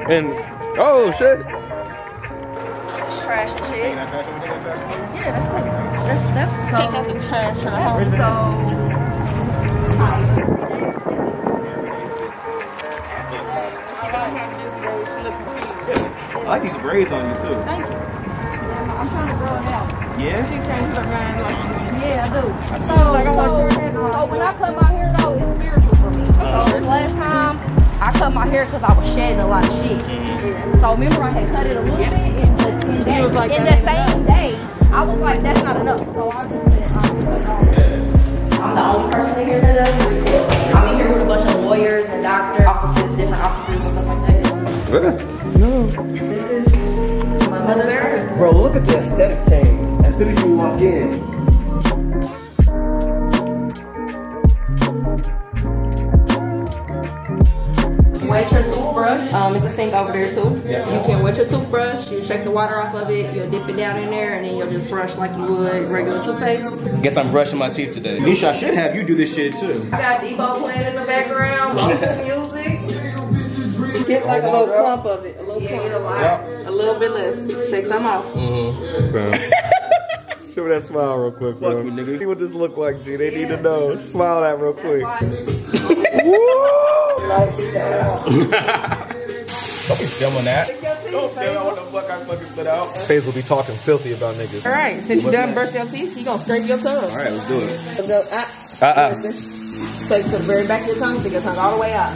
And oh shit. Trash and shit. Yeah, that's good. That's so. Take out the trash for the house. I like these braids on you too. Thank you. I'm trying to grow it out. Yeah? She changed her mind like Yeah, I do. So when I cut my hair though, it's spiritual for me. So this last time, I cut my hair because I was shedding a lot of shit. So remember I had cut it a little bit in the same day, I was like, that's not enough. So I just said, I'm the only person in here that does retail. I'm in here with a bunch of lawyers and doctor offices, different offices and stuff like that. Really? No. This is my mother's earth. Bro, look at the aesthetic change as soon as you walk in. Wet your toothbrush. It's a sink over there too. Yeah. You can wet your toothbrush, you shake the water off of it, you'll dip it down in there, and then you'll just brush like you would regular toothpaste. Guess I'm brushing my teeth today. Nisha, I should have you do this shit too. I got Debo playing in the background, local music. get like a little clump of it. A little clump. Get a lot. A little bit less. Shake some off. Show me that smile real quick, bro. Fuck you, nigga. See what this look like, G. They need to know. Smile that real quick. Lifestyle. Don't be filming that. Don't film out what the fuck I fucking put out. Fazle be talking filthy about niggas. All right, since you done brush your teeth, you gonna scrape your tongue. All right, let's do it. Take to the very back of your tongue, take your tongue all the way out.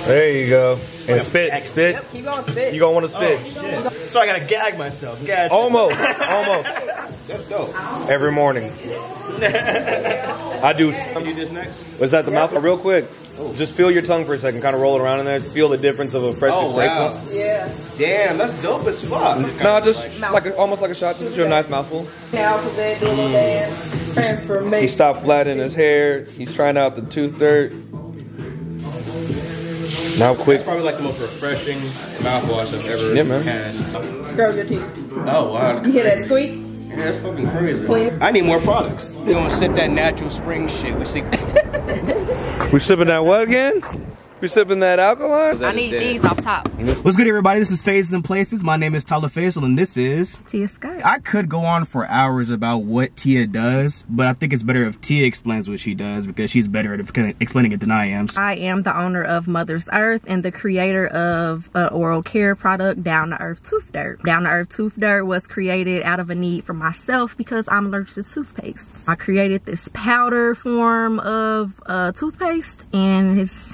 There you go. And spit, spit. Yep, keep going, spit. You gonna want to spit. Oh, shit. So I gotta gag myself. Gag. Almost. That's dope. Every morning. I do. You do this next? Was that the mouth? Real quick. Just feel your tongue for a second. Kind of roll it around in there. Feel the difference of a freshly scraped one. Yeah. Damn, that's dope as fuck. No, just like almost like a shot. Just do a nice mouthful. Now for that, do a little dance. Transformation. He stopped flattening his hair. He's trying out the tooth dirt. Now quick. That's probably like the most refreshing mouthwash I've ever had. Scrub your teeth. Oh wow. You hear that squeak? Yeah, that's fucking crazy. Clean. I need more products. We gonna sip that natural spring shit. We see. We sipping that what again? We sipping that alkaline? I need these off top. What's good, everybody? This is Phases and Places. My name is Taleb Fazle, and this is Tia Scott. I could go on for hours about what Tia does, but I think it's better if Tia explains what she does because she's better at explaining it than I am. I am the owner of Mother's Earth and the creator of an oral care product, Down to Earth Tooth Dirt. Down to Earth Tooth Dirt was created out of a need for myself because I'm allergic to toothpaste. I created this powder form of toothpaste, and it's,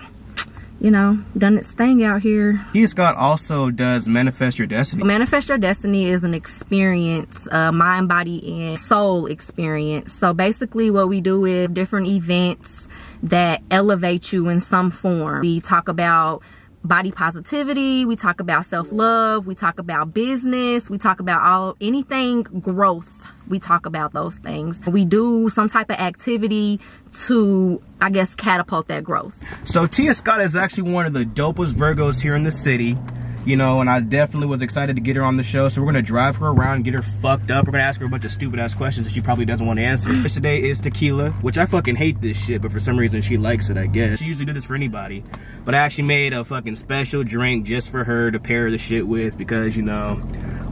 you know, done its thing out here. Tia Scott also does Manifest Your Destiny. Manifest Your Destiny is an experience, mind, body, and soul experience. So basically what we do is different events that elevate you in some form. We talk about body positivity, we talk about self-love, we talk about business, we talk about anything growth. We talk about those things. We do some type of activity to, I guess, catapult that growth. So Tia Scott is actually one of the dopest Virgos here in the city, you know, and I definitely was excited to get her on the show. So we're gonna drive her around, get her fucked up. We're gonna ask her a bunch of stupid ass questions that she probably doesn't want to answer. Today is tequila, which I fucking hate this shit, but for some reason she likes it, I guess. She usually do this for anybody, but I actually made a fucking special drink just for her to pair the shit with because, you know,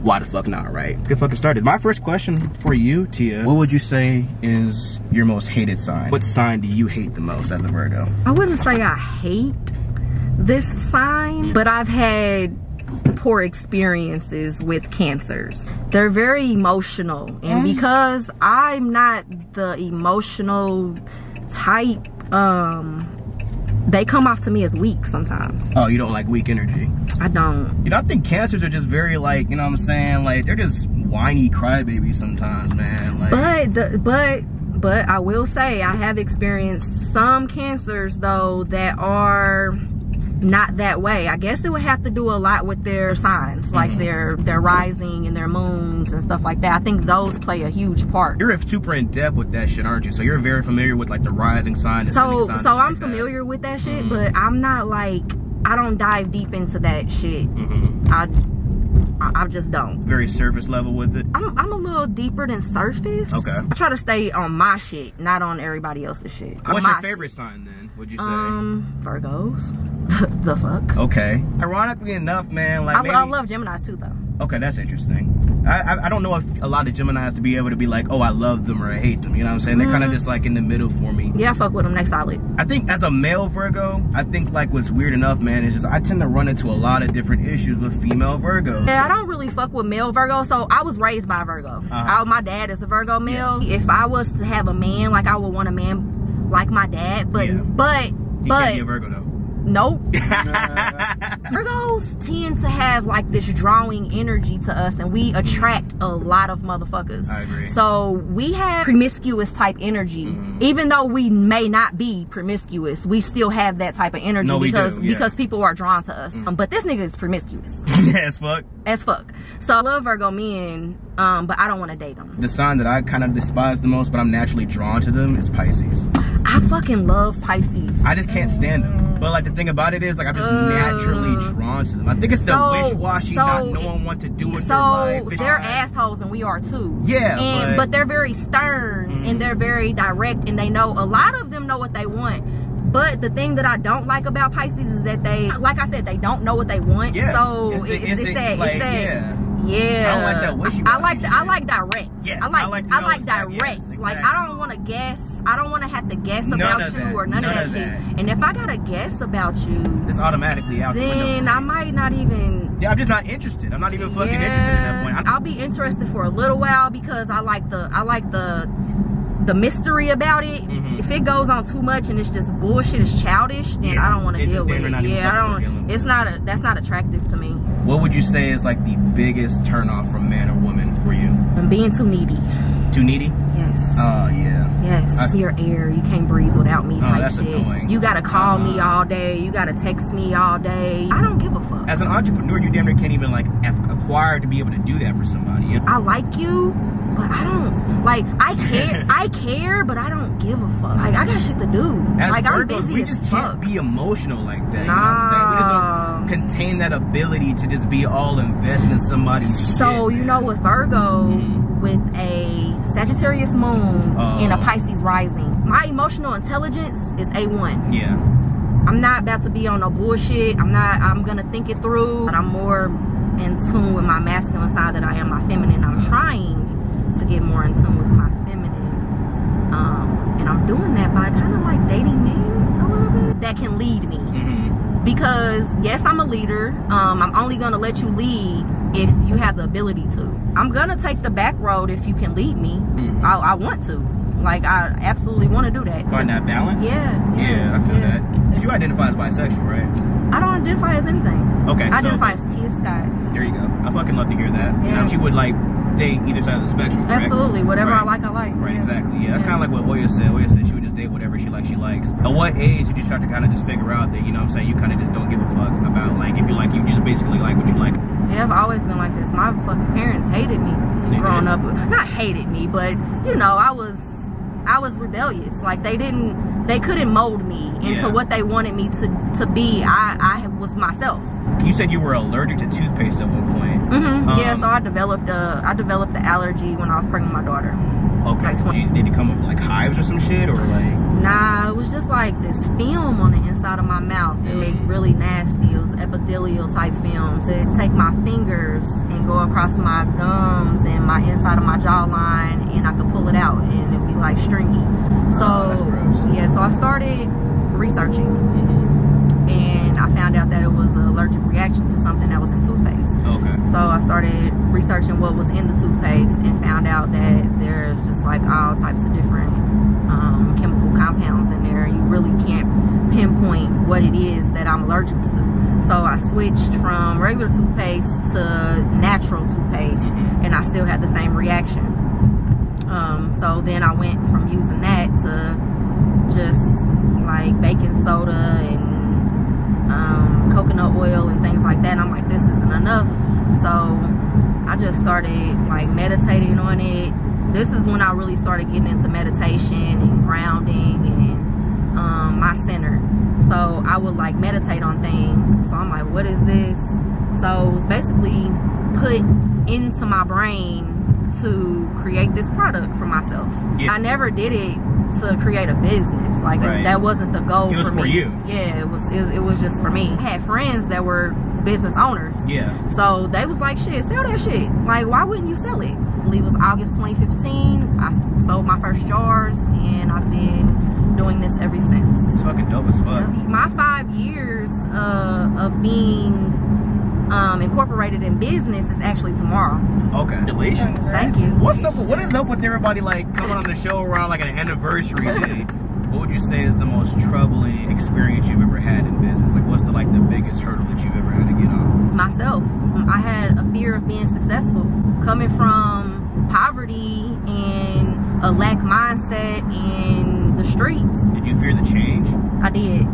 why the fuck not, right? Get fucking started. My first question for you, Tia, what would you say is your most hated sign? What sign do you hate the most as a Virgo? I wouldn't say I hate this sign, but I've had poor experiences with cancers. They're very emotional, and because I'm not the emotional type, they come off to me as weak sometimes. Oh, you don't like weak energy? I don't. You know, I think cancers are just very, like, you know what I'm saying? Like, they're just whiny crybabies sometimes, man. Like, but I will say I have experienced some cancers though that are not that way. I guess it would have to do a lot with their signs, like their rising and their moons and stuff like that. I think those play a huge part. You're super in depth with that shit, aren't you? So you're very familiar with like the rising sign and so signs I'm familiar with that shit, but I'm not like, I don't dive deep into that shit. I just don't. Very surface level with it? I'm a little deeper than surface. Okay. I try to stay on my shit, not on everybody else's shit. What's your favorite sign then, would you say? Virgos. The fuck? Okay. Ironically enough, man, like I love Geminis too, though. Okay, that's interesting. I don't know if a lot of Geminis to be able to be like, oh, I love them or I hate them. You know what I'm saying? They're kind of just like in the middle for me. Yeah, I fuck with them. They solid. I think as a male Virgo, I think like what's weird enough, man, is just I tend to run into a lot of different issues with female Virgos. Yeah, I don't really fuck with male Virgo. So I was raised by a Virgo. My dad is a Virgo male. Yeah. If I was to have a man, like I would want a man like my dad. But he can't be a Virgo though. Nope. Virgos tend to have like this drawing energy to us, and we attract a lot of motherfuckers. I agree. So we have promiscuous type energy. Even though we may not be promiscuous, we still have that type of energy because people are drawn to us. But this nigga is promiscuous. As fuck. As fuck. So I love Virgo men, but I don't want to date them. The sign that I kind of despise the most, but I'm naturally drawn to them, is Pisces. I fucking love Pisces. I just can't stand them. But like the thing about it is, like I'm just naturally drawn to them. I think it's the wish-washy, not knowing what to do with their life. So they're assholes, and we are too. Yeah, but they're very stern and they're very direct, and they know, a lot of them know what they want. But the thing that I don't like about Pisces is that they, like I said, they don't know what they want. Yeah. So it's that. Yeah. I don't like that wishy-washy. I like direct. Yes. I like direct. Yes, exactly. Like I don't want to guess. I don't want to have to guess about you or none of that shit. And if I gotta guess about you, it's automatically out. Then I might not even. Yeah, I'm just not interested. I'm not even fucking interested at that point. I'll be interested for a little while because I like the mystery about it. If it goes on too much and it's just bullshit, it's childish, then I don't want to deal with it. Yeah, I don't. That's not attractive to me. What would you say is like the biggest turnoff from man or woman for you? I'm being too needy. Too needy? Yes. Oh yeah. Yes. Your air. You can't breathe without me. Type that's shit. Annoying. You gotta call me all day. You gotta text me all day. I don't give a fuck. As an entrepreneur, you damn near can't even like acquire to be able to do that for somebody. I like you, but I don't like. I care, but I don't give a fuck. Like I got shit to do. As like Virgos, I'm busy we as just fuck. can't be emotional like that. You know what I'm saying? We just don't contain that ability to just be all invested in somebody's shit. So you know, with Virgo, with a Sagittarius moon and a Pisces rising, my emotional intelligence is A1. Yeah. I'm not about to be on no bullshit. I'm gonna think it through. But I'm more in tune with my masculine side than I am my feminine. I'm trying to get more in tune with my feminine. And I'm doing that by kind of like dating men a little bit that can lead me. Because yes, I'm a leader. I'm only gonna let you lead if you have the ability to. I'm gonna take the back road if you can lead me. I want to. Like I absolutely want to do that. Find that balance? Yeah, I feel that. Did you identify as bisexual, right? I don't identify as anything. Okay. I identify as Tia Scott. There you go. I fucking love to hear that. Yeah. You know, you would like date either side of the spectrum, correct? Absolutely. Whatever I like, I like. Right, exactly. Yeah, that's kind of like what Oya said. Oya said she would just date whatever she likes. At what age did you start to kind of just figure out that, you know what I'm saying, you kind of just don't give a fuck about, like, if you like, you just basically like what you like? Yeah, I've always been like this. My fucking parents hated me growing up. Not hated me, but, you know, I was rebellious. Like they couldn't mold me into what they wanted me to be. I was myself. You said you were allergic to toothpaste at one point. Yeah, so I developed the allergy when I was pregnant with my daughter. Okay. Like did it come with like hives or some shit, or like? Nah, it was just like this film on the inside of my mouth. It made really nasty. It was epithelial type films. It'd take my fingers and go across my gums and my inside of my jawline, and I could pull it out, and it'd be like stringy. So yeah, so I started researching, and I found out that it was an allergic reaction to something that was in toothpaste. Okay. So I started researching what was in the toothpaste and found out that there's just like all types of different chemical compounds in there. You really can't pinpoint what it is that I'm allergic to. So I switched from regular toothpaste to natural toothpaste, and I still had the same reaction. So then I went from using that to just like baking soda and coconut oil and things like that. And I'm like, this isn't enough. So I just started like meditating on it. This is when I really started getting into meditation and grounding and my center. So I would like meditate on things. So I'm like, what is this? So it was basically put into my brain to create this product for myself. I never did it to create a business. Like that wasn't the goal for me. For you. Yeah, it was just for me. I had friends that were business owners. Yeah. So they was like, shit, sell that shit. Like, why wouldn't you sell it? I believe it was August 2015. I sold my first jars, and I've been doing this ever since. It's fucking dope as fuck. My 5 years of being incorporated in business is actually tomorrow. Okay. Congratulations. Thank you. What's up? What is up with everybody like coming on the show around like an anniversary day? What would you say is the most troubling experience you've ever had in business? Like, what's the biggest hurdle that you've ever had to get on? Myself. I had a fear of being successful. Coming from poverty and a lack mindset in the streets. Did you fear the change? I did.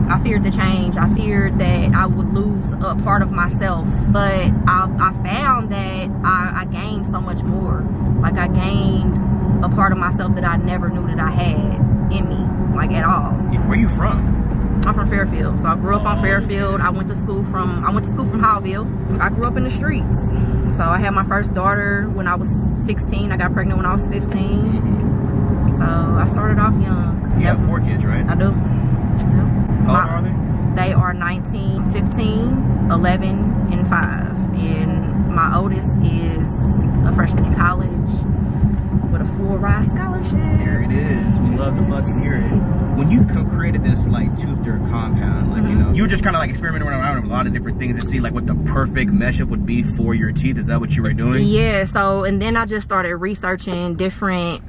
I feared the change. I feared that I would lose a part of myself. But I found that I gained so much more. Like, I gained a part of myself that I never knew that I had in me, like, at all. Where are you from? I'm from Fairfield. So I grew up on Fairfield. I went to school from Howellville. I grew up in the streets. So I had my first daughter when I was 16. I got pregnant when I was 15. Mm-hmm. So I started off young. You have 4 kids, right? I do. How old are they? They are 19, 15, 11, and 5. And my oldest is a freshman in college with a full ride scholarship. There it is. We love to fucking hear it. When you created this toothed compound, you know, you were just kind of experimenting around with a lot of different things to see what the perfect mesh up would be for your teeth. Is that what you were doing? Yeah. So, and then I just started researching different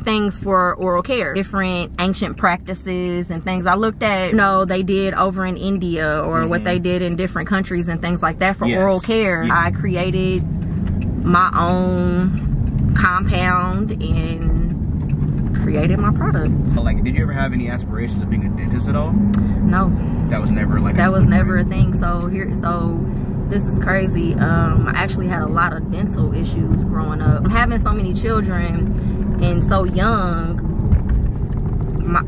things for oral care, different ancient practices and things. I looked at, they did over in India or what they did in different countries and things like that for oral care. Yeah. I created my own compound and created my product. So, did you ever have any aspirations of being a dentist at all? No. That was never that was never a thing. So this is crazy. I actually had a lot of dental issues growing up. Having so many children and so young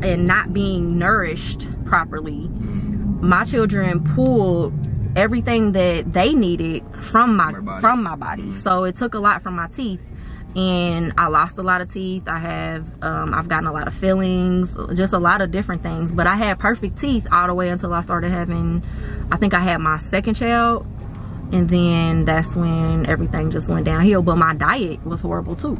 and not being nourished properly, my children pulled everything that they needed from my body. So it took a lot from my teeth. And I lost a lot of teeth. I've gotten a lot of fillings, just a lot of different things. But I had perfect teeth all the way until I started having, I think I had my second child. And then that's when everything just went downhill. But my diet was horrible too.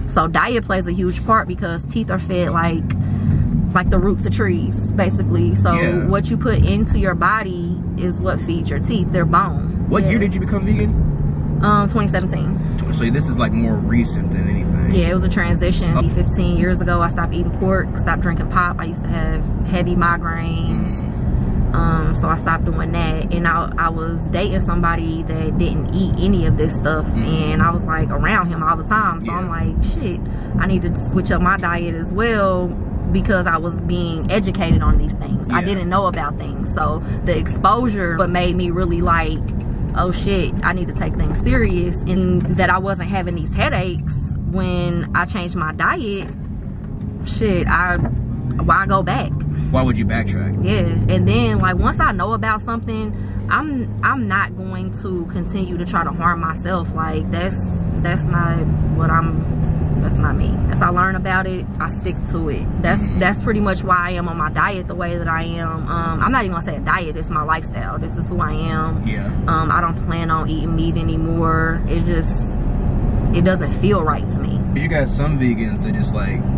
So diet plays a huge part because teeth are fed like the roots of trees, basically. So what you put into your body is what feeds your teeth. They're bone. What year did you become vegan? 2017. So this is more recent than anything. Yeah, it was a transition. 15 years ago, I stopped eating pork, stopped drinking pop. I used to have heavy migraines. So I stopped doing that. And I was dating somebody that didn't eat any of this stuff. And I was around him all the time. So I'm like, shit, I need to switch up my diet as well because I was being educated on these things. I didn't know about things. So the exposure what made me really oh shit, I need to take things serious, and that I wasn't having these headaches when I changed my diet. Shit, why go back? Why would you backtrack? Yeah, and then once I know about something, I'm not going to continue to try to harm myself. That's not what that's not me. As I learn about it, I stick to it. That's pretty much why I am on my diet the way that I am. I'm not even gonna say a diet, it's my lifestyle. This is who I am. I don't plan on eating meat anymore. It doesn't feel right to me. You got some vegans that just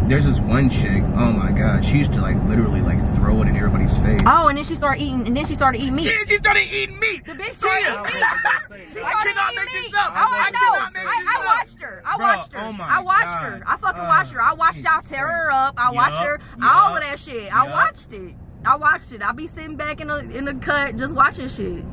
there's this one chick, oh my god, she used to literally throw it in everybody's face. Oh, and then she started eating meat. Yeah, she started eating meat. The bitch started eating meat. She I cannot make this up. I know. I watched her. I watched her. Oh my I watched her. I fucking watched her. I watched y'all tear her up. I watched her. All of that shit. I watched it. I be sitting back in the cut just watching shit.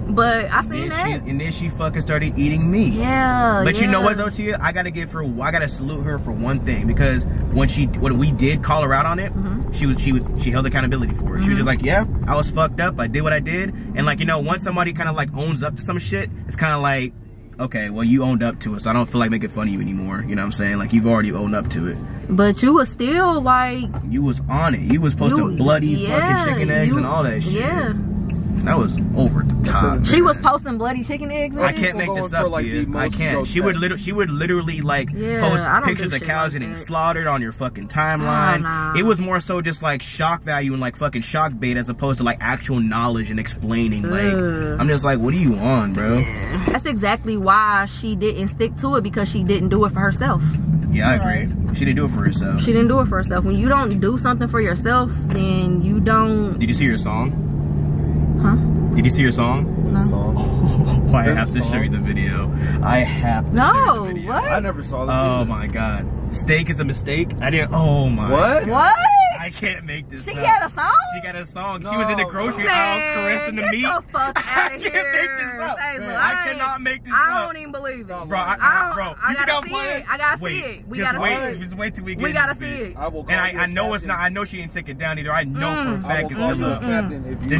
But I seen that. And then she fucking started eating meat. Yeah. But you know what though, Tia? I gotta salute her for one thing, because when we did call her out on it, she held accountability for it. She was just yeah, I was fucked up. I did what I did. And once somebody kind of owns up to some shit, it's kind of okay, well, you owned up to it, so I don't feel like making fun of you anymore. You know what I'm saying? You've already owned up to it. But you was still you was on it. You was supposed to bloody fucking chicken eggs and all that shit. Yeah. That was over the top. She was posting bloody chicken eggs. I can't make this up, Tia. I can't. She would literally like post pictures of cows getting slaughtered on your fucking timeline. Nah. It was more so just like shock value and like fucking shock bait as opposed to like actual knowledge and explaining. Like, I'm just like, what are you on, bro? That's exactly why she didn't stick to it, because she didn't do it for herself. Yeah, I agree. She didn't do it for herself. She didn't do it for herself. When you don't do something for yourself, then you don't. Did you see your song? Huh? Did you see your song? No. Oh, I have to show you the video. I have to show you the video. What? I never saw this. Oh my god. Steak is a mistake? I didn't. Oh my. What? I can't make this She up. got a song? She got a song. She was in the grocery aisle caressing the meat. Get the fuck out of I can't make this up. Fazle, I cannot make this up. I don't even believe it. Bro, I gotta see it. I gotta see it. We gotta see it. Just wait till we get We gotta see it. And I know it's not. I know she didn't take it down either. I know for a fact it's still up. The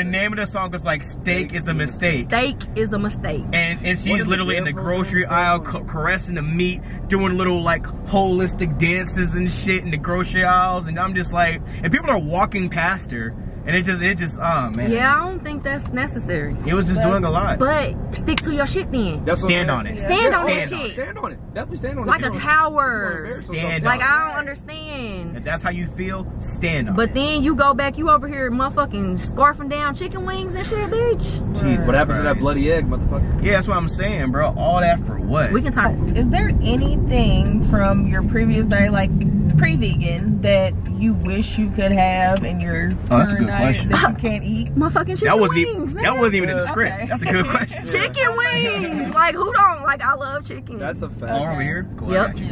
name of the song was like "Steak is a Mistake." Steak is a mistake. And she's literally in the grocery aisle caressing the meat, doing little like holistic dances and shit in the grocery aisles, and I'm just like, and people are walking past her, and it just oh man. Yeah, I don't think that's necessary. It was just doing a lot. But stick to your shit then. Stand on it. Stand on that shit. Stand on it. Definitely stand on it. Like a tower. Stand like, on it. I don't understand. If that's how you feel, stand on it. But then you go back, you over here motherfucking scarfing down chicken wings and shit, bitch. Jesus what happened to that Christ. bloody egg, motherfucker? Yeah, that's what I'm saying, bro. All that for what? We can talk. Is there anything from your previous day, like pre-vegan, that you wish you could have in your that's a current good diet question. that you can't eat? Motherfucking chicken That wasn't wings. even, that wasn't even in the script. Okay. That's a good question. Chicken wings. Like, who don't? Like, I love chicken. That's a fact. Oh, over here? Cool, I Yep, got you.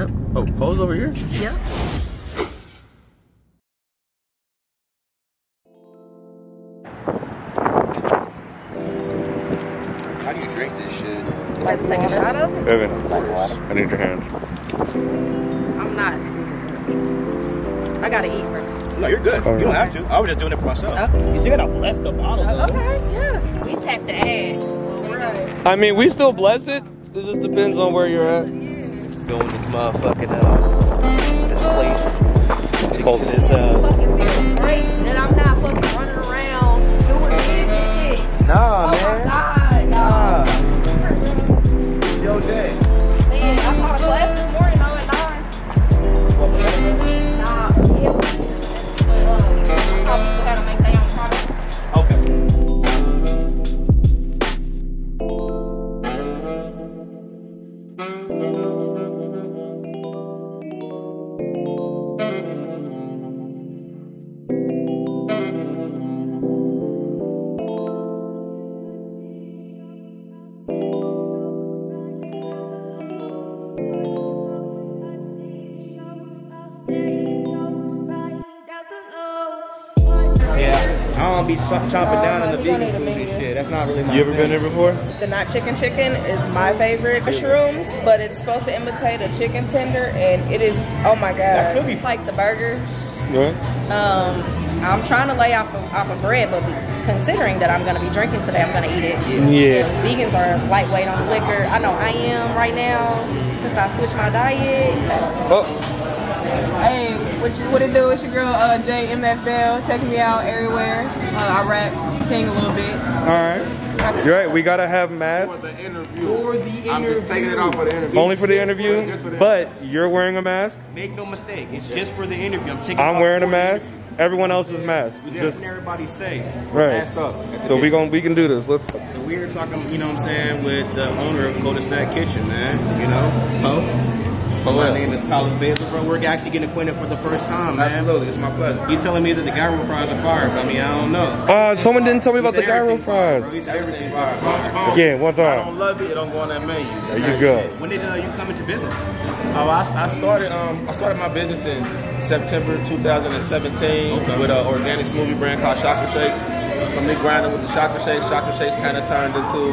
yep. Oh, pose over here? Yep. How do you drink this shit? Like, take a shot of it? Evan, I need your hand. I'm not. I gotta eat first. No, you're good. You don't have to. I was just doing it for myself. You still gotta bless the bottle, though. Okay, yeah. We tapped the ass. Right. I mean, we still bless it. It just depends on where you're at. Going this motherfucking this place. It's called This fucking feel great that I'm not fucking running around doing shit. Nah, Oh man. my god, no. Yo, Jay. Man, I saw a class this morning though at 9. Nah, yeah. But I saw people had to make their own products. Okay. Yeah, I don't be chomping down on the vegan food and shit. That's not really my You ever thing. been there before? The not chicken is my favorite mushrooms, but it's supposed to imitate a chicken tender, and it is, oh my god. That could be Like the burger. Yeah. I'm trying to lay off of bread, but considering that I'm going to be drinking today, I'm going to eat it. Yeah. Vegans are lightweight on liquor. I know I am right now since I switched my diet. Oh, Hey, what it do? It's your girl JMFL. Checking me out everywhere. I rap, sing a little bit. all right. You're right. We gotta have masks. For the interview. I'm just taking it off for the interview. Only for the interview. Just for the But you're wearing a mask. Make no mistake, it's just for the interview. I'm taking. I'm off wearing a for the mask. interview. Everyone else is masked. Just Just letting everybody say. right. Masked up. So we can do this. Let's. So we're talking, you know what I'm saying, with the owner of Cul-de-sac Kitchen, man. You know, my name is Taleb Fazle, bro. We're actually getting acquainted for the first time, man. Absolutely, it's my pleasure. He's telling me that the gyro fries are fire, but I mean, I don't know. Someone didn't tell me about He the said gyro everything fire, fries. bro. He said Everything everything fire. fire. Again, one If I time. don't love it, it don't go on that menu. There you go. When did you come into business? Oh, I started my business in September 2017 with an organic smoothie brand called Chocolate Shakes. From me grinding with the Chocolate Shakes kind of turned into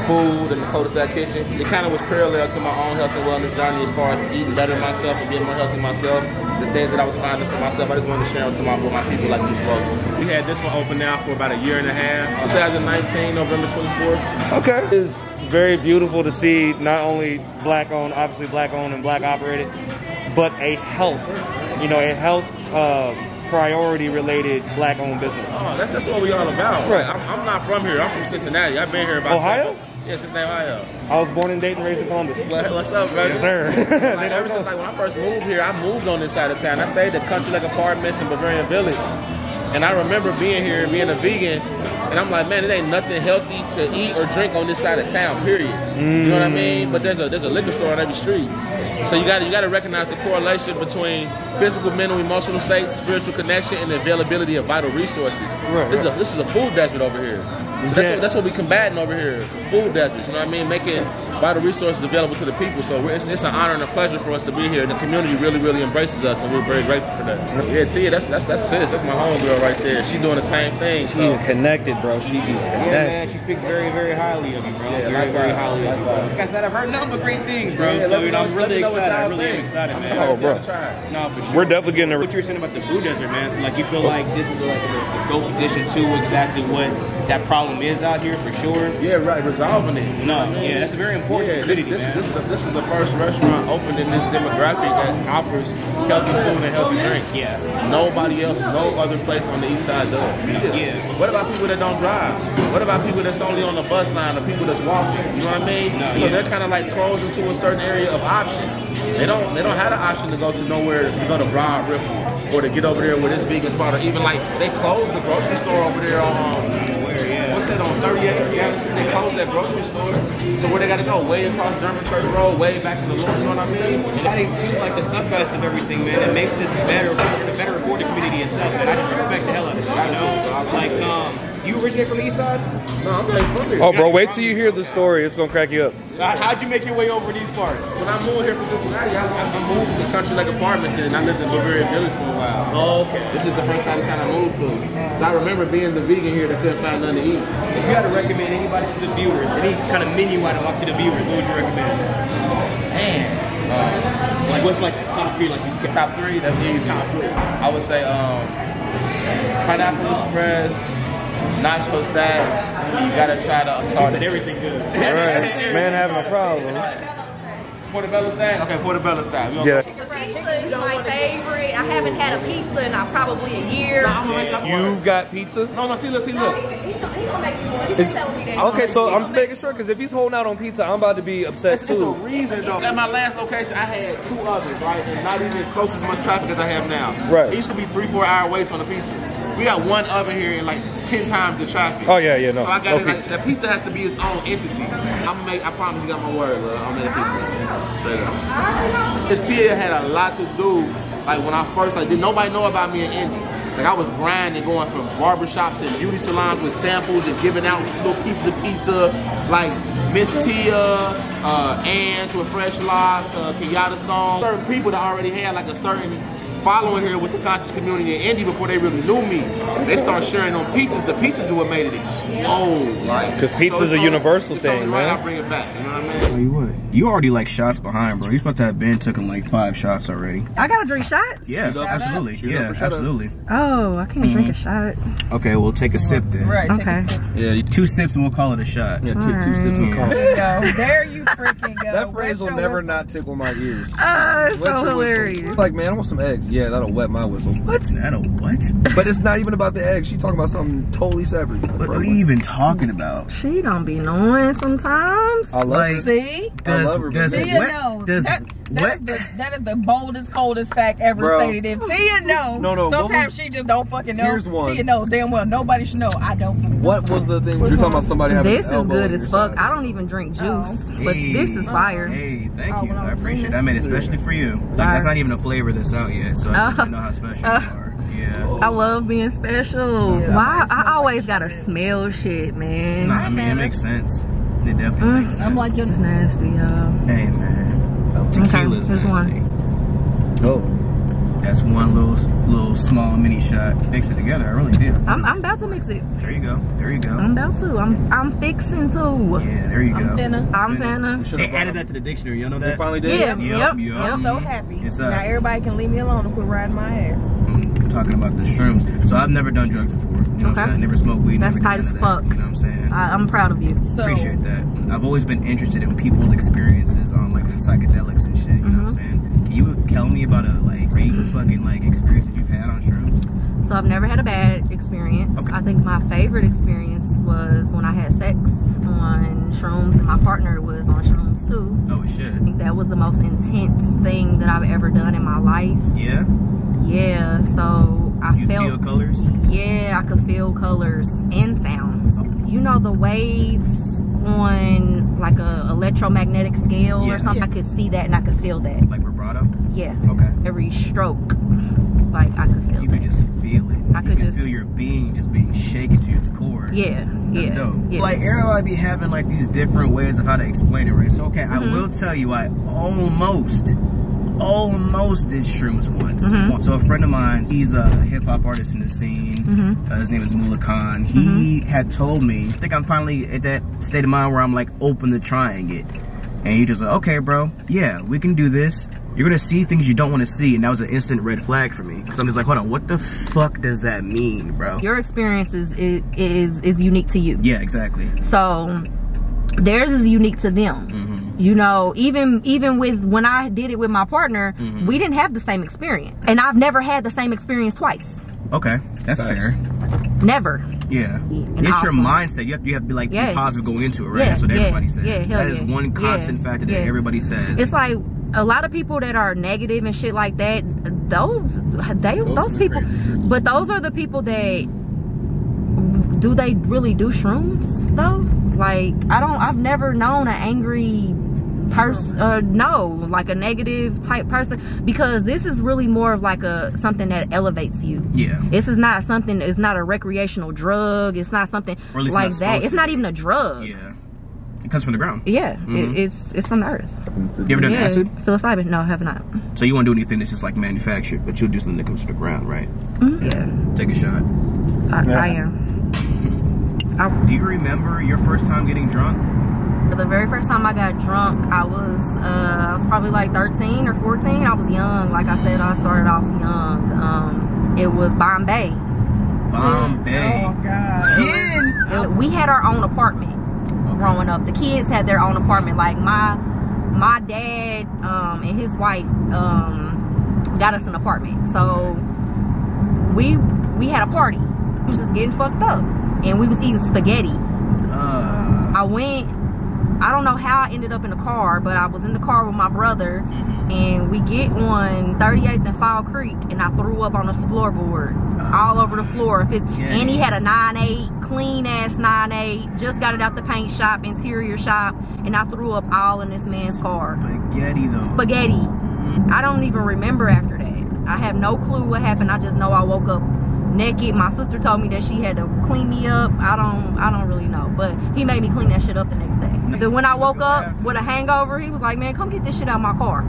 food in the Cul-de-sac Kitchen. It kind of was parallel to my own health and wellness journey as far as eating better myself and getting more healthy myself. The things that I was finding for myself, I just wanted to share them with my people like you folks. We had this one open now for about a year and a half. 2019, November 24th. Okay. It's very beautiful to see not only black owned, obviously black owned and black operated, but a health priority-related black-owned business. Oh, that's what we all about. Right. I'm not from here. I'm from Cincinnati. I've been here about Ohio? Yeah, Cincinnati, Ohio. I was born in Dayton, raised in Columbus. What's up, brother? Yes, sir. Like, ever since when I first moved here, I moved on this side of town. I stayed at Country Lake Apartments in Bavarian Village. And I remember being here, being a vegan, and I'm like, man, it ain't nothing healthy to eat or drink on this side of town, period. You know what I mean? But there's a liquor store on every street. So you got to recognize the correlation between physical, mental, emotional states, spiritual connection, and the availability of vital resources. Right, this is a food desert over here. So that's what we combating over here, food deserts. You know what I mean? Making vital resources available to the people. So it's an honor and a pleasure for us to be here. And the community really, really embraces us, and we're very grateful for that. Yeah, Tia, that's sis. That's my homegirl right there. She's doing the same thing. She connected, bro. She connected. Yeah, man, she speaks very, very highly of you, bro. Yeah, very highly of you, bro. Like I said, I've heard nothing but great things, bro. Yeah, so I'm really excited. I'm really excited, man. Oh, bro. No, for sure. We're definitely getting what you were saying about the food desert, man. So like you feel like this is like the GOAT addition to exactly what that problem is out here for sure. Yeah, right. Resolving it. No, yeah, that's a very important. This is the first restaurant opened in this demographic that offers healthy food and healthy drinks. Yeah. Nobody else, no other place on the east side does. Yeah. What about people that don't drive? What about people that's only on the bus line or people that's walking? You know what I mean? No, so they're kind of like closed into a certain area of options. They don't have the option to go to nowhere, to go to Broad Ripple or to get over there with this vegan spot, or even like they closed the grocery store over there on what's that on 38th? Yeah, they closed that grocery store. So where they got to go? Way across German Church Road, way back in the Lord. You know what I mean? And I think too, like the subcast of everything, man, it makes this better for the community itself. And I just respect the hell out of it. You know, like you originate from the east side? No, I'm not from here. Oh, bro, wait till you hear the story. It's gonna crack you up. So how'd you make your way over these parts? When I moved here from Cincinnati, I moved to Country Lake Apartments, and I lived in Bavarian Village for a while. Oh, okay. This is the first time I moved to. So I remember being the vegan here that couldn't find nothing to eat. If you had to recommend anybody to the viewers, any kind of menu item up to the viewers, what would you recommend? Man. Like what's like the top three? Like you Top three? That's easy. Top three. I would say Pineapple Express, Nacho Stack. You gotta try the said everything good. All right. Man having a problem. Portobello Stack? Okay, Portobello Stack. Yeah. Pizza is my favorite. I haven't had a pizza in probably a year. You got pizza? No, see, look. He gonna make me one. He's just telling me that. Okay, so I'm just making sure, because if he's holding out on pizza, I'm about to be upset It's a too. reason though. At my last location, I had 2 ovens, right? And not even close as much traffic as I have now. Right. It used to be 3-4 hour waits on the pizza. We got 1 oven here and like 10 times the traffic. Oh yeah, no. So I got no it like the pizza has to be its own entity. I promise you got my word, bro. I'm in a pizza. Straight up. This Tia had a lot to do. Like when I first did nobody know about me in Indy. Like I was grinding, going from barbershops and beauty salons with samples and giving out little pieces of pizza, like Miss Tia, Ange with Fresh Locks, Kenyatta Stone. Certain people that already had like a certain following here with the conscious community in Indy before they really knew me. They started sharing on pizzas. The pizzas are what made it explode. Because pizza's a universal thing, man. I'll bring it back. You know what I mean? Tell you what, you already like shots behind, bro. You supposed to have been taking like 5 shots already. I gotta drink shots? Yeah, absolutely. Yeah, absolutely. Oh, I can't drink a shot. Okay, we'll take a sip then. Right. Okay. Yeah, 2 sips and we'll call it a shot. Yeah, 2 sips of coffee. There you go. There you freaking go. That phrase will never not tickle my ears. It's so hilarious. It's like, man, I want some eggs. Yeah, that'll wet my whistle. What? That a what? But it's not even about the eggs. She's talking about something totally separate. What are you even talking about? She don't be knowing sometimes. I love her. See? I love her. Does Tia knows. That is the boldest, coldest fact ever stated. If Tia knows, sometimes she just don't fucking know. Here's one. Tia knows damn well nobody should know. I don't fucking know. What was the thing? You're talking about somebody having This an is elbow good on as your fuck. side. I don't even drink juice, but this is fire. Hey, thank you. I appreciate it. I mean, especially for you. Like, that's not even a flavor that's out yet, so I don't know how special you are. Yeah. I love being special. Why? I always gotta smell shit, man. Nah, I mean, it makes sense. It definitely makes sense. I'm like, It's nasty, y'all. Hey, man. Tequila's here's nasty. Oh. That's one little small mini shot. Mix it together. I really did. I'm about to mix it. There you go. There you go. I'm about to. I'm fixing to. Yeah, there you go. I'm finna. They added that to the dictionary. You know that? They finally did? Yeah. Yep. I'm so happy. Yes, now everybody can leave me alone and quit riding my ass. I'm talking about the shrooms. So I've never done drugs before. You know what I'm saying? I never smoked weed. That's never tight did as none of fuck. that, you know what I'm saying? I'm proud of you. So, Appreciate that. I've always been interested in people's experiences on like psychedelics and shit. You know what I'm saying? Can you tell me about a great fucking experience that you've had on shrooms? I've never had a bad experience. Okay. I think my favorite experience was when I had sex on shrooms, and my partner was on shrooms too. Oh shit. I think that was the most intense thing that I've ever done in my life. Yeah? Yeah, so I felt... You feel colors? Yeah, I could feel colors and sounds. You know, the waves on like a electromagnetic scale or something, I could see that and I could feel that. Like vibrato? Yeah. Okay. Every stroke, like I could feel You could just feel it. I could you just feel your being just being shaken to its core. Yeah, That's yeah. dope. Yeah. Like everybody be having like these different ways of how to explain it, right? So okay, I will tell you, I almost did shrooms once. So a friend of mine, he's a hip hop artist in the scene. His name is Mula Khan. He had told me, I think I'm finally at that state of mind where I'm like open to trying it. And he just like, okay, bro, yeah, we can do this. You're gonna see things you don't want to see, and that was an instant red flag for me. So I'm just like, hold on, what the fuck does that mean, bro? Your experience is unique to you. Yeah, exactly. So theirs is unique to them. You know, even with when I did it with my partner, we didn't have the same experience, and I've never had the same experience twice. Okay, that's fair. Never. Yeah, And it's your awesome. mindset. You have to be like be positive going into it, right? Yeah, That's what yeah, everybody says. yeah, That is one constant factor that everybody says. It's like a lot of people that are negative and shit like that. Those people, but those are the people that do they really do shrooms though? Like I've never known an angry person, like a negative type person, because this is really more of like something that elevates you. Yeah, this is not something. It's not a recreational drug. It's not something like that. It's not even a drug. Yeah, it comes from the ground. Yeah, it's from the earth. You ever done acid? Psilocybin? No, I have not. So you won't do anything that's just like manufactured, but you'll do something that comes from the ground, right? Yeah. Take a shot. I am. Do you remember your first time getting drunk? The very first time I got drunk, I was probably like 13 or 14. I was young. Like I said, I started off young. It was Bombay. Bombay. Oh God. We had our own apartment growing up. The kids had their own apartment. Like my dad and his wife got us an apartment. So we had a party. We was just getting fucked up, and we was eating spaghetti. I don't know how I ended up in the car, but I was in the car with my brother, and we get on 38th and Fall Creek, and I threw up on this floorboard all over the floor. And he had a 9.8, clean ass 9.8, just got it out the paint shop, interior shop, and I threw up all in this man's car. Spaghetti though. Spaghetti. I don't even remember after that. I have no clue what happened. I just know I woke up naked. My sister told me that she had to clean me up. I don't really know, but he made me clean that shit up the next day. Then when I woke up with a hangover, he was like, man, come get this shit out of my car.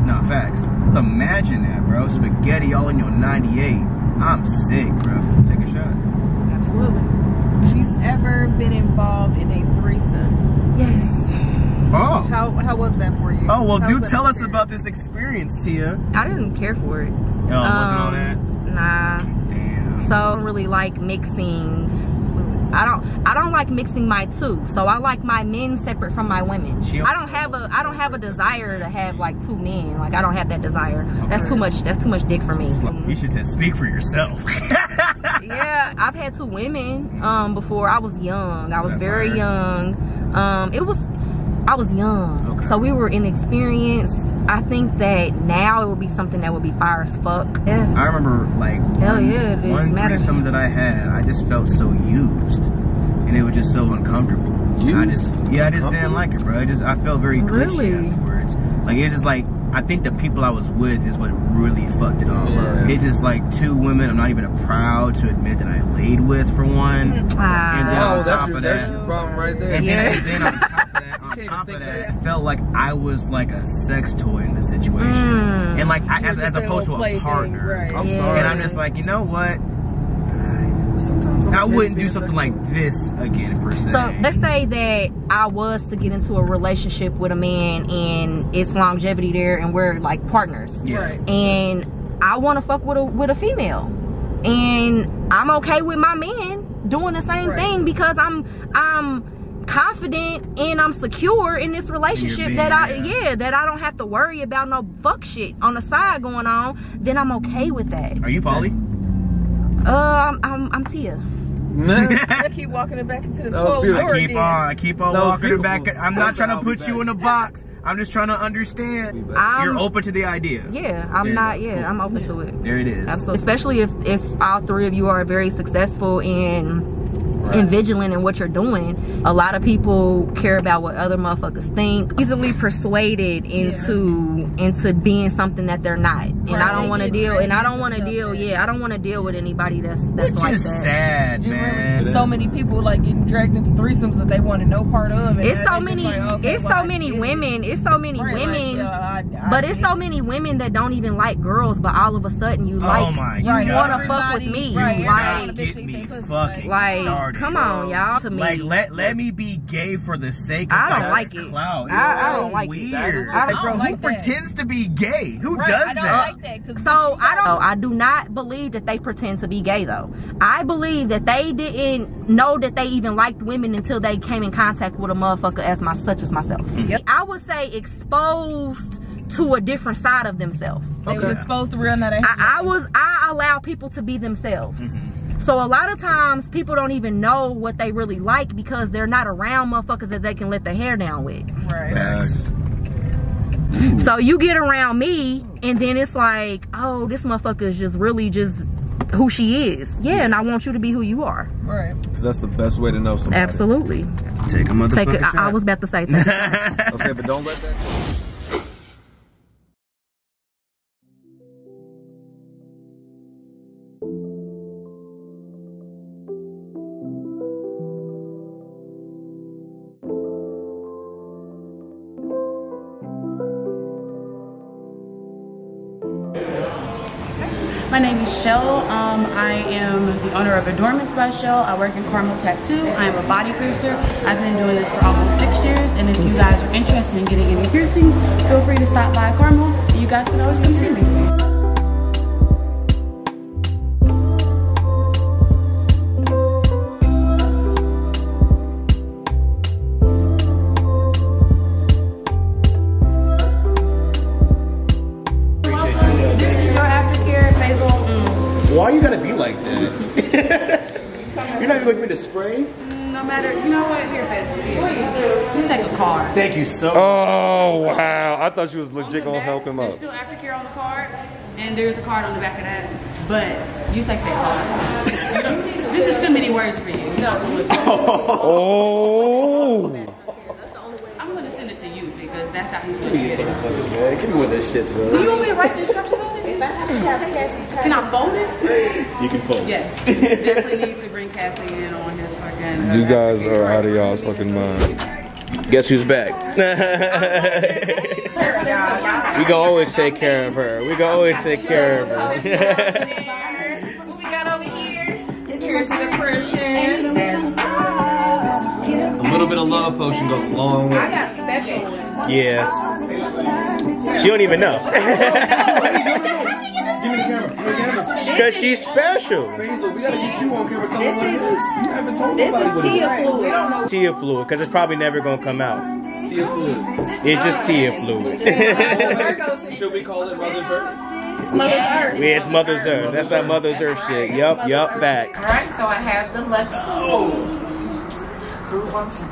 No, facts. Imagine that, bro. Spaghetti all in your 98. I'm sick, bro. Take a shot. Absolutely. She's ever been involved in a threesome? Yes. Oh. How was that for you? Oh, well, do tell us about this experience, Tia. I didn't care for it. Oh, wasn't all that? Nah. Damn. So I don't really like mixing. I don't like mixing my two. So I like my men separate from my women. I don't have a desire to have like two men. Like I don't have that desire. That's too much dick for me. You should just speak for yourself. Yeah, I've had two women before. I was young. I was very young. I was young. Okay. So we were inexperienced. I think that now it would be something that would be fire as fuck. Yeah. I remember like one threesome that I had, I just felt so used. And it was just so uncomfortable. I just didn't like it, bro. I felt very glitchy afterwards. Like it's just like, I think the people I was with is what really fucked it all up. It's just like two women I'm not even proud to admit that I laid with, for one. And then on top of that, that's your problem right there. And then on top of that, it felt like I was like a sex toy in this situation. And like as opposed to a partner. Right. I'm sorry. And I'm just like, you know what? Sometimes I wouldn't do something like this again, per se. So let's say that I was to get into a relationship with a man and it's longevity there and we're like partners. Yeah. Right. And I want to fuck with a female. And I'm okay with my man doing the same thing because I'm confident and I'm secure in this relationship that I don't have to worry about no fuck shit on the side going on. Then I'm okay with that. Are you poly? I'm Tia. I keep walking it back into this closed door. I keep on walking it back. I'm not trying to put you in a box. I'm just trying to understand. You're open to the idea. Yeah, I'm open to it. There it is. Absolutely. Especially if all three of you are very successful and vigilant in what you're doing. A lot of people care about what other motherfuckers think. Easily persuaded into being something that they're not. And I don't want to deal. And I don't want to deal. Yeah, I don't want to deal with anybody that's Which like is that. sad, man. So many people like getting dragged into threesomes that they wanted no part of. And It's so many. Like, okay, It's well, so many women. It's so many women. But it's so many women that don't even like girls, but all of a sudden you like, you want to fuck with me. Right, get me fucking like, started, come on, y'all. To me, like, let me be gay for the sake of I don't like it. clout. I don't like weird. it. I don't Bro, like who that. pretends to be gay? Who does I don't that? like that. So I do not believe that they pretend to be gay though. I believe that they didn't know that they even liked women until they came in contact with a motherfucker such as myself. Yep. I would say exposed to a different side of themselves. They was exposed to real, now they I allow people to be themselves. So a lot of times people don't even know what they really like because they're not around motherfuckers that they can let their hair down with. Right. So you get around me and then it's like, oh, this motherfucker is just really just who she is. Yeah, and I want you to be who you are. Right. Because that's the best way to know somebody. Absolutely. Take a motherfucking shot. I was about to say take it. Okay, but don't let that go. My name is Shell. I am the owner of Adornments by Shell. I work in Carmel Tattoo. I am a body piercer. I've been doing this for almost 6 years, and if you guys are interested in getting any piercings, feel free to stop by Carmel. You guys can always come see me. Why you gotta be like that? You're not even gonna give me the spray? No matter, you know what? Here, Fazle. You take a card. Thank you so much. Oh, wow. I thought she was legit gonna help him There's out. still aftercare on the card, and there's a card on the back of that. But you take that card. This is too many words for you. No. Oh. I'm gonna send it to you because that's how he's gonna get it. Give me one of those shits, bro. Do you want me to write the instructions on it? Can I fold it? You can fold. Yes. Definitely need to bring Cassie in on his fucking. You guys are out of y'all's fucking mind. Guess who's back? We gonna always take care of her. We gonna always take care of her. What we got over here? Here's the Christian. A little bit of love potion goes a long way. I got special ones. Yeah. She don't even know. Give me the camera. Because she's special. Fazle, we gotta get you on camera. Tell This them is- what it is. You haven't told This nobody is what it Tia fluid. Tia fluid, because it's probably never gonna come out. Tia fluid. It's just Tia fluid. Should we call it Mother's Earth? Mother's Earth. Yeah, it's Mother's Earth. That's that Mother's Earth shit. Yup, fact. Alright, so I have the left spoon. Who wants to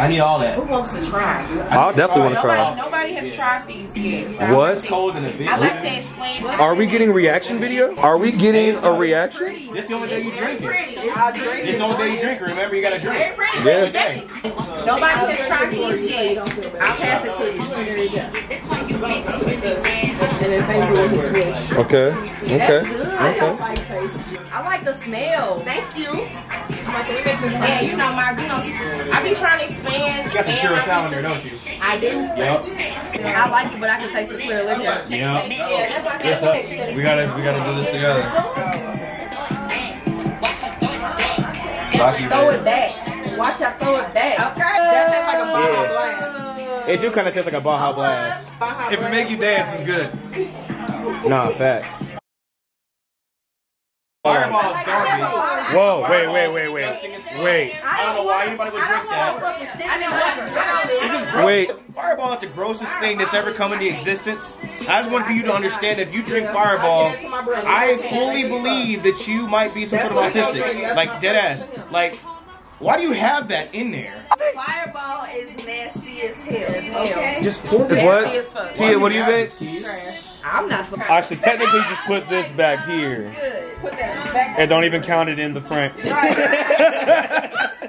I need all that. Who wants to try? I'll definitely want to try. Nobody has tried these yet. What? Cold in a bitch. I like to explain. Are we getting reaction video? Are we getting a reaction? This the only day you drink it. I'll drink This the only day you drink it. Remember, you gotta drink. Yeah. Nobody has tried these yet. I'll pass it to you. Okay. Okay. I like the smell. Thank you. Yeah, you know I be trying to expand. You got some Curacao in there, don't you? I do. Yep. I like it, but I can taste the clear liquor. Yep. Yeah, that's why I Yes, said We gotta do this together. throw it back. Watch out, throw it back. Okay. That tastes like a Baja Blast. It do kind of taste like a Baja Blast. If it make you dance, it's good. Nah, facts. Fireball is garbage. Whoa, wait. I don't know why anybody would drink that. Wait. Fireball is the grossest thing that's ever come into existence. I just want for you to understand that if you drink Fireball, I fully believe that you might be some sort of autistic. Like, dead ass. Like, why do you have that in there? Fireball is nasty as hell. Okay. Just pour It's what? Tia, what do you think? I'm not. Actually, technically, just put this back here. Good. Put that back. And don't even count it in the front.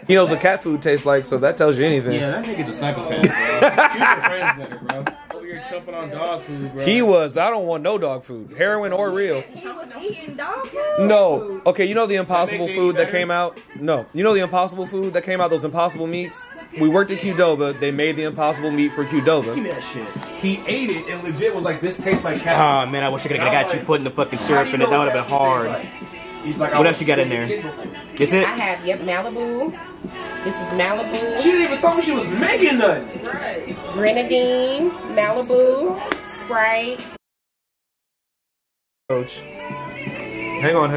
He knows what cat food tastes like, so that tells you anything. Yeah, that nigga's a psychopath, bro. Treat your friends better, bro. Over here chomping on dog food, bro. He was. I don't want no dog food. Heroin or real. I was eating dog food. No. Okay, you know the Impossible That makes it food that better? came out? No. You know the Impossible food that came out, those Impossible meats? We worked at Qdoba. They made the Impossible meat for Qdoba. Give me that shit. He ate it and legit was like, this tastes like cat. Oh man, I wish I could have got you putting the fucking syrup in it. That would have been hard. He's like, What else you got in there? Is it? I have Malibu. This is Malibu. She didn't even tell me she was making nothing. Right. Grenadine, Malibu, Sprite. Coach. Hang on.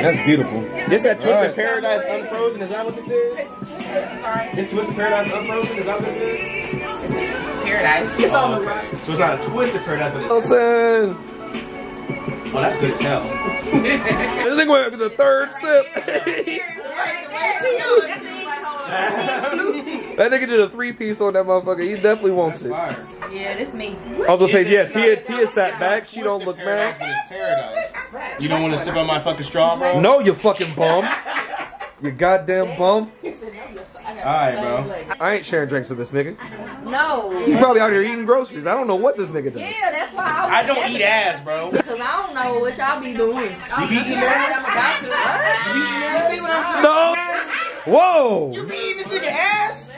That's beautiful. This that Twisted Paradise Unfrozen, is that what this is? Sorry. This Twisted Paradise Unfrozen, is that what this is? It's paradise. It's on the right. So it's not a Twisted Paradise, but it's... Wilson. Oh, that's good as hell. This thing went to the third sip. That nigga did a 3-piece on that motherfucker. He definitely wants it. Yeah, this me. I was gonna say, yeah, Tia sat back. She don't look mad. You don't want to sip on my fucking straw, bro? No, you fucking bum. You goddamn bum. Alright, bro. I ain't sharing drinks with this nigga. No. You probably out here eating groceries. I don't know what this nigga does. Yeah, that's why I don't eat ass, bro. Because I don't know what y'all be doing. You be eating ass? You see what I'm doing? No. Whoa. You be eating this nigga ass?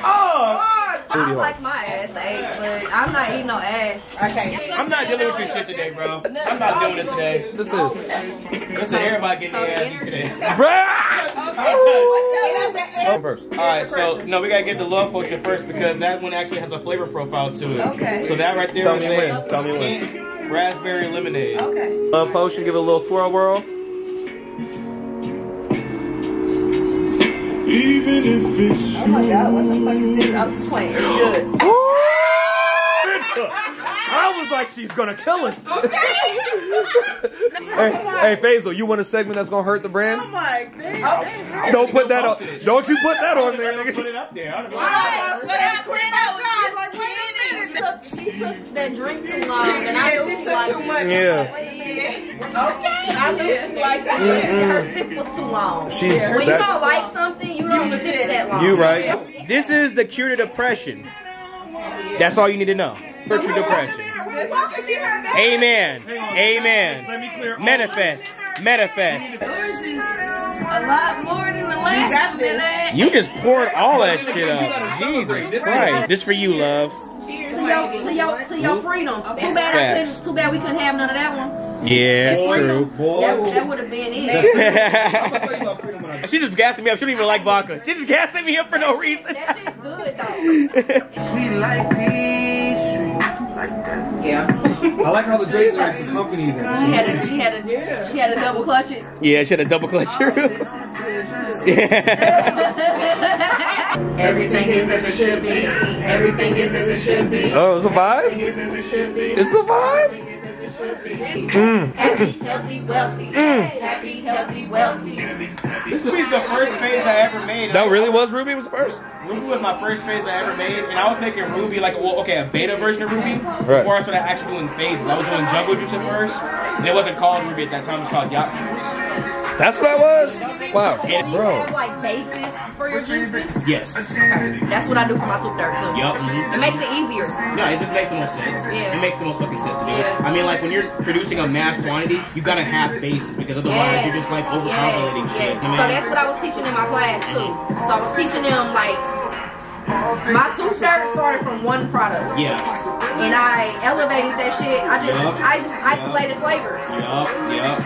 Oh. I like my ass ate, but I'm not eating no ass. Okay. I'm not dealing with your shit today, bro. I'm not doing it today. This is Everybody getting their ass today. First. Alright, so, no, we gotta get the love potion first because that one actually has a flavor profile to it. Okay. So that right there Tell is me when. Tell me when. pink raspberry lemonade. Okay. Love potion. Give it a little swirl whirl. Oh my god, what the fuck is this? I'm just playing. It's good. I was like, she's gonna kill us. Hey, Fazle, you want a segment that's gonna hurt the brand? Oh my god. Don't put that on. Don't you put that on there, nigga. Put it up there. She took that drink too long, and I knew she liked it. Yeah. I knew she liked it, and her sip was too long. When you don't like something, you don't sip it that long. You right. This is the cure to depression. That's all you need to know. For true depression. Amen. Amen. Manifest. Manifest. Yours is a lot more than the last one. You just poured all that shit up. Jesus Christ. This for you, love. Cheers, to your freedom. Too bad we couldn't have none of that one. Yeah, true. That would have been it. She just gassing me up. She don't even like vodka. She just gassing me up for no reason. That shit's good though. Yeah. I like how the Drake lyrics accompany them. She had a double clutch it. Yeah, she had a double clutch. This is good too. Everything is as it should be. Everything is as it should be. Oh, it's a vibe? It's a vibe? Happy, healthy, wealthy. Happy, healthy, wealthy. This is the first phase I ever made. That really was Ruby? Was the first? Ruby was my first phase I ever made, and I was making Ruby like, a beta version of Ruby before I started actually doing phases. I was doing Jungle Juice at first, and it wasn't called Ruby at that time, it was called Yacht Juice. That's what that was? Wow. Do you have like bases for your juices? Yes. Okay. That's what I do for my tooth dirt too. Yup. It makes it easier. No, it just makes the most sense. Yeah. It makes the most fucking sense to do. Yeah. I mean, like, when you're producing a mass quantity, you gotta have bases, because otherwise you're just like overcomplicating shit. So that's what I was teaching in my class too. So I was teaching them like, my tooth dirt started from one product. Yeah. And I elevated that shit. I just isolated flavors. Yup.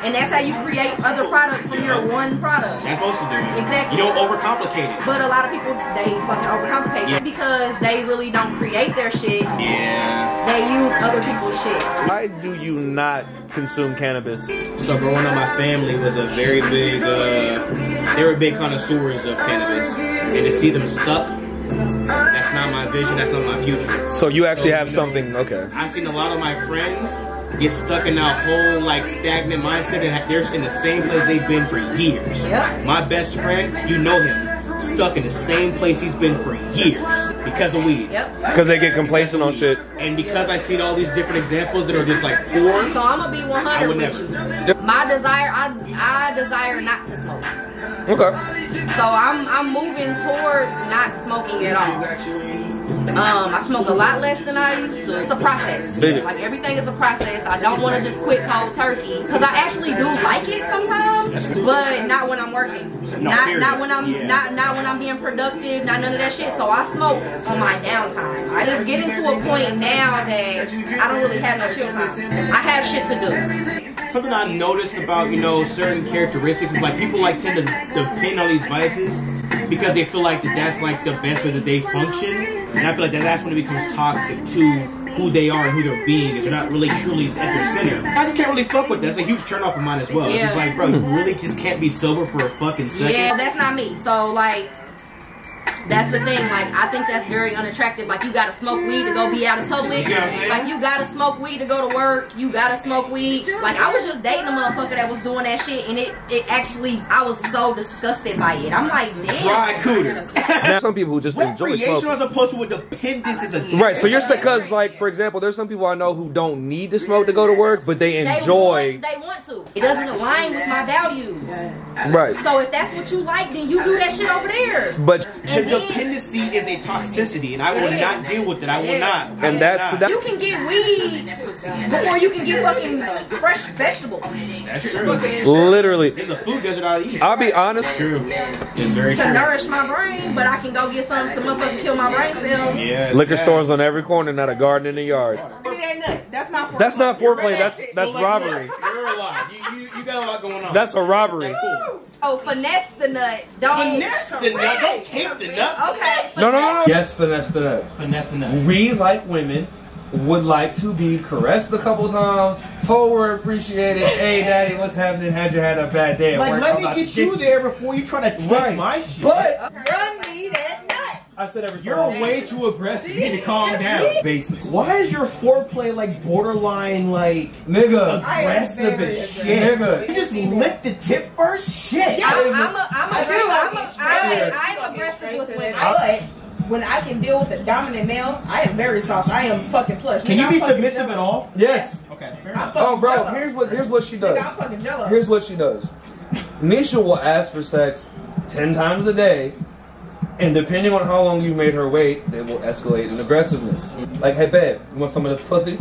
And that's how you create other products from your one product. That's supposed to do it. Exactly. You don't overcomplicate it. But a lot of people, they fucking overcomplicate Because they really don't create their shit. Yeah. They use other people's shit. Why do you not consume cannabis? So growing up, my family was a very big, they were big connoisseurs of cannabis. And to see them stuck, that's not my vision, that's not my future. So you actually have something, okay. I've seen a lot of my friends get stuck in that whole like stagnant mindset and they're in the same place they've been for years. Yep. My best friend, you know him, stuck in the same place he's been for years because of weed. Yep. Because they get complacent on shit. And because I see all these different examples that are just like poor. So I'm gonna be 100 with you. My desire, I desire not to smoke. Okay. So I'm moving towards not smoking at all. I smoke a lot less than I used to. It's a process. Like everything is a process. I don't want to just quit cold turkey because I actually do like it sometimes, but not when I'm working. Not when I'm not when I'm being productive. Not none of that shit. So I smoke on my downtime. I just get into a point now that I don't really have no chill time. I have shit to do. Something I've noticed about, you know, certain characteristics is like people like tend to depend on these vices because they feel like that's like the best way that they function. And I feel like that's when it becomes toxic to who they are and who they're being if they're not really truly at their center. I just can't really fuck with that. That's a huge turnoff of mine as well. Yeah. It's like, bro, you really just can't be sober for a fucking second. Yeah, that's not me. So like, that's the thing. Like, I think that's very unattractive. Like, you gotta smoke weed to go be out in public. You know what I'm saying? Like, you gotta smoke weed to go to work. You gotta smoke weed. Like, I was just dating a motherfucker that was doing that shit, and it actually, I was so disgusted by it. I'm like, damn. Dry cooter. There's some people who just enjoy Recreation smoking. as opposed to a dependence is a Right, so you're saying, because, like, for example, there's some people I know who don't need to smoke to go to work, but they enjoy. They want to. It doesn't align with my values. Right. So if that's what you like, then you do that shit over there. But the dependency is a toxicity, and I will not deal with it. I will not. And that's you can get weed before you can get fucking fresh vegetables. That's true. Literally. It's a food desert out east. I'll be honest. True. It's very To true. nourish my brain, but I can go get something to motherfucking kill my brain cells. Yeah. Liquor stores on every corner, not a garden in the yard. That's not foreplay. That's not foreplay. That's robbery. You're a lot. You got a lot going on. That's a robbery. Cool. Oh, finesse the nut. Don't Finesse the nut. Don't tape the nut. Okay. No. Yes, finesse the nut. Finesse the nut. We, like women, would like to be caressed a couple times, told we're appreciated. Hey, daddy, what's happening? Had you had a bad day at Like, work? let I'm me about get to you there before you try to take my shit. But Run me that nut. I said every You're time. way too aggressive. You need to calm down. Basis. Why is your foreplay like borderline like Nigga. aggressive as shit? Nigga. You just lick the tip first? Shit. I'm aggressive with women. But when I can deal with a dominant male, I am very soft. I am fucking plush. Can you be submissive at all? Yes. Okay. Oh, bro, here's what she does. I'm fucking jello. Here's what she does. Nisha will ask for sex 10 times a day, and depending on how long you made her wait, they will escalate in aggressiveness. Like, hey, babe, you want some of this pussy? You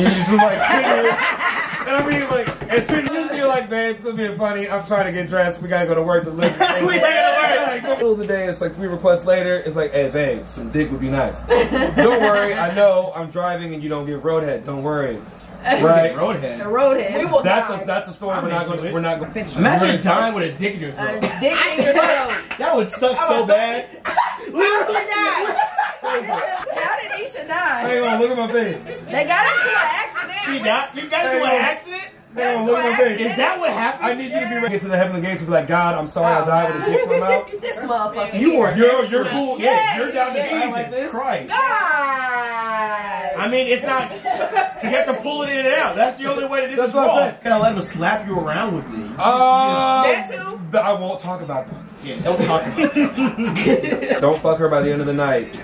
just like, I mean, like, as soon as you're like, babe, it's being funny, I'm trying to get dressed, we gotta go to work to live. We gotta go to work. Middle of the day, it's like 3 requests later, it's like, hey, babe, some dick would be nice. Don't worry, I know I'm driving and you don't get roadhead, don't worry. Right? Roadhead. A roadhead. We will That's die. a story we're not going to finish. Imagine dying with a dick in your throat. Dick in your throat. That would suck so bad. Literally die. How did Nisha die? Hang on, look at my face. They got into an accident. You got into an accident? Hang on, look at my face. Is that what happened? I need you to be ready to get to the heavenly gates and be like, God, I'm sorry I died with a dick in my mouth. This motherfucker. You're cool. Yeah, you're down to die Jesus like this. Christ. God. I mean, it's not. You have to pull it in and out. That's the only way to do this. That's what I'm saying. Can I let him slap you around with these? That too? I won't talk about that. Yeah, don't talk about it. Don't fuck her by the end of the night.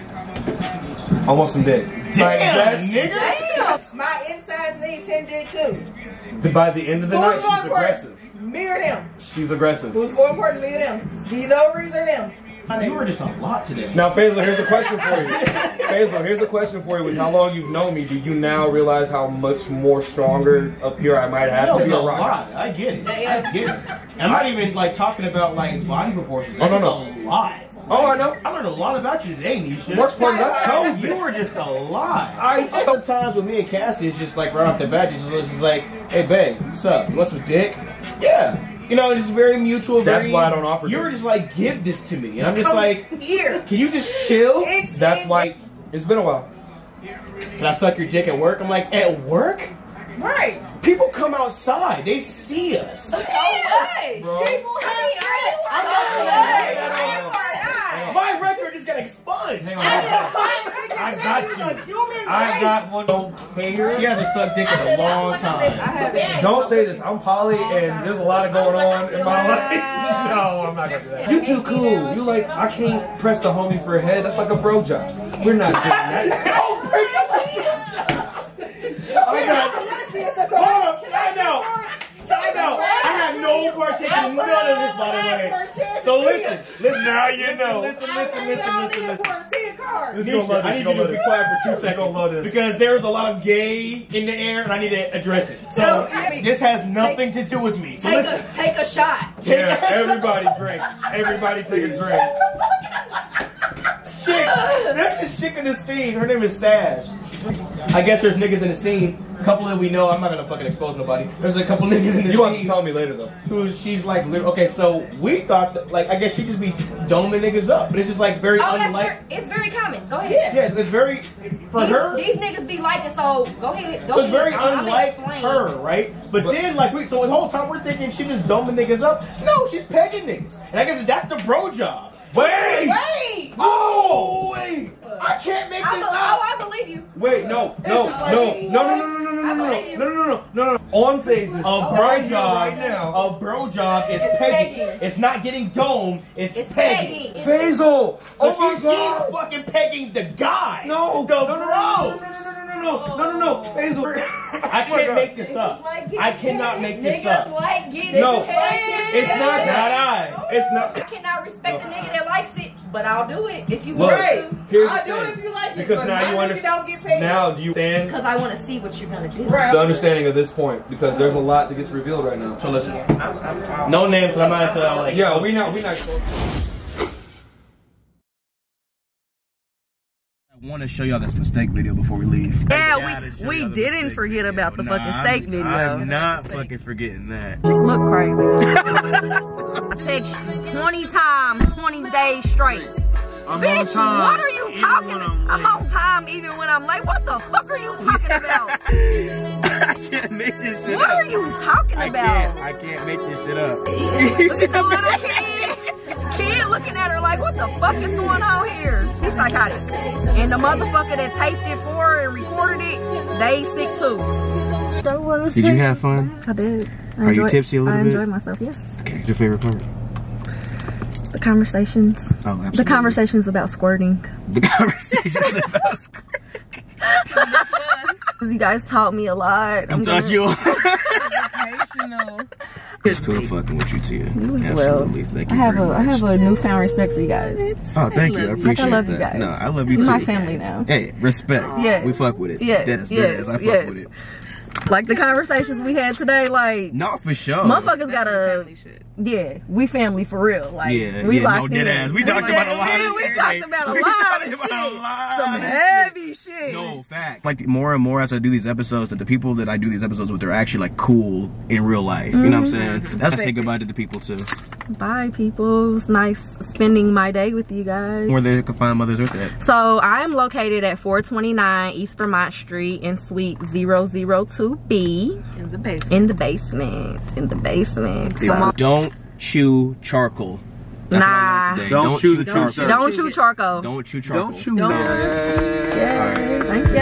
I want some dick. Damn, nigga. Damn. My insides need 10 dick too. By the end of the Who's night, more she's important? aggressive. Me or them? She's aggressive. Who's more important, me or them? These ovaries or them? You were just a lot today. Now, Fazle, here's a question for you. Fazle, here's a question for you. With how long you've known me, do you now realize how much more stronger up here I might have That to was be a a rock? lot. I get it. I get it. I'm not even like talking about like body proportions. That's no. just a lot. Oh, I know. I learned a lot about you today, Nisha. Works part of that chose You this. were just a lot. Sometimes with me and Cassie, it's just like right off the bat, it's just like, hey, babe, what's up? You want some dick? Yeah. You know, it's very mutual. That's why I don't offer. You were just like, give this to me, and I'm just Come like, here. can you just chill? That's why it's been a while. Can I suck your dick at work? I'm like, at work? Right. People come outside. They see us. No way. Bro. People have I'm not gonna my record just got expunged. Hang on. I got you. I got one. Don't care. She hasn't sucked dick in a long time. Don't say this. I'm poly, and there's a lot going on in my life. No, I'm not gonna do that. You too cool. You like, I can't press the homie for a head. That's like a bro job. We're not doing that. Don't bring up the hold up. Time out. Time out. I have no partake in none of this, by the way. So listen. Now you know. Listen. I need you to be quiet for 2 seconds because there's a lot of gay in the air, and I need to address it. So this has nothing to do with me. So listen. Take a shot. Yeah, everybody drink. Everybody take a drink. Chick. There's this chick in the scene. Her name is Sash. I guess there's niggas in the scene. A couple that we know. I'm not gonna fucking expose nobody. There's a couple niggas in the scene. You have to tell me later though. Who she's like, okay, so we thought that, like, I guess she just be doming niggas up, but it's just like very unlike. It's very common. Go ahead. Yeah, it's very for her. These niggas be like it, so go ahead. So it's very unlike her, right? But then, like, so the whole time we're thinking she just doming niggas up. No, she's pegging niggas, and I guess that's the bro job. Wait! Oh, wait! I can't make this up. Oh, I believe you. Wait, no. On phases, a bro job is pegging. It's not getting domed. It's pegging. Fazle. Oh my God. She's fucking pegging the guy. No, the bro. No, Fazle. I can't make this up. I cannot make this up. No, it's not that It's not. I cannot respect a nigga that likes it, but I'll do it if you Look, want to. I'll do it if you like it. Because now you understand. Don't get paid. Now do you understand? Because I want to see what you're gonna do. The understanding of this point, because there's a lot that gets revealed right now. So listen, no names, but I'm not to like. Yeah, we not. I want to show y'all this mistake video before we leave. Yeah, we didn't forget about the fucking steak video. I'm not fucking forgetting that. Look crazy. I text you 20 times, 20 days straight. Bitch, what are you talking about? I'm on time even when I'm late. What the fuck are you talking about? I can't make this shit What up. are you talking about? I can't make this shit up. Look at the little kid looking at her like, what the fuck is going on here? He's psychotic. And the motherfucker that taped it for her and recorded it, they sick too. Did you have fun? I did. Are you tipsy a little bit? I enjoyed myself, yes. Okay, what's your favorite part? The conversations. Oh, absolutely. The conversations about squirting. The conversations about squirting. You guys taught me a lot. I'm taught you. Educational. It's cool fucking with you, Tia. Absolutely. Thank you. I have a newfound respect for you guys. Oh, thank you. I appreciate I love that. you guys. No, I love you You're too. my family now. Hey, respect. Yeah. We fuck with it. Yes. Yes. I fuck with it. Like the conversations we had today, like not for sure. Motherfuckers gotta, yeah, we family for real. Like, we no dead ass. We talked about a lot of shit. We talked about a lot of shit. Some heavy shit. No, fact. Like more and more as I do these episodes, that the people that I do these episodes with, they're actually like cool in real life. You know what I'm saying? That's what I think about it to people too. Bye, people. It's nice spending my day with you guys. Where they can find Mothers Earth at. So I am located at 429 East Vermont Street in Suite 002B. In the basement. In the basement. In the basement. So, don't chew charcoal. Nah. Don't chew the charcoal. Don't chew charcoal. Don't chew charcoal. Don't chew. Thank you.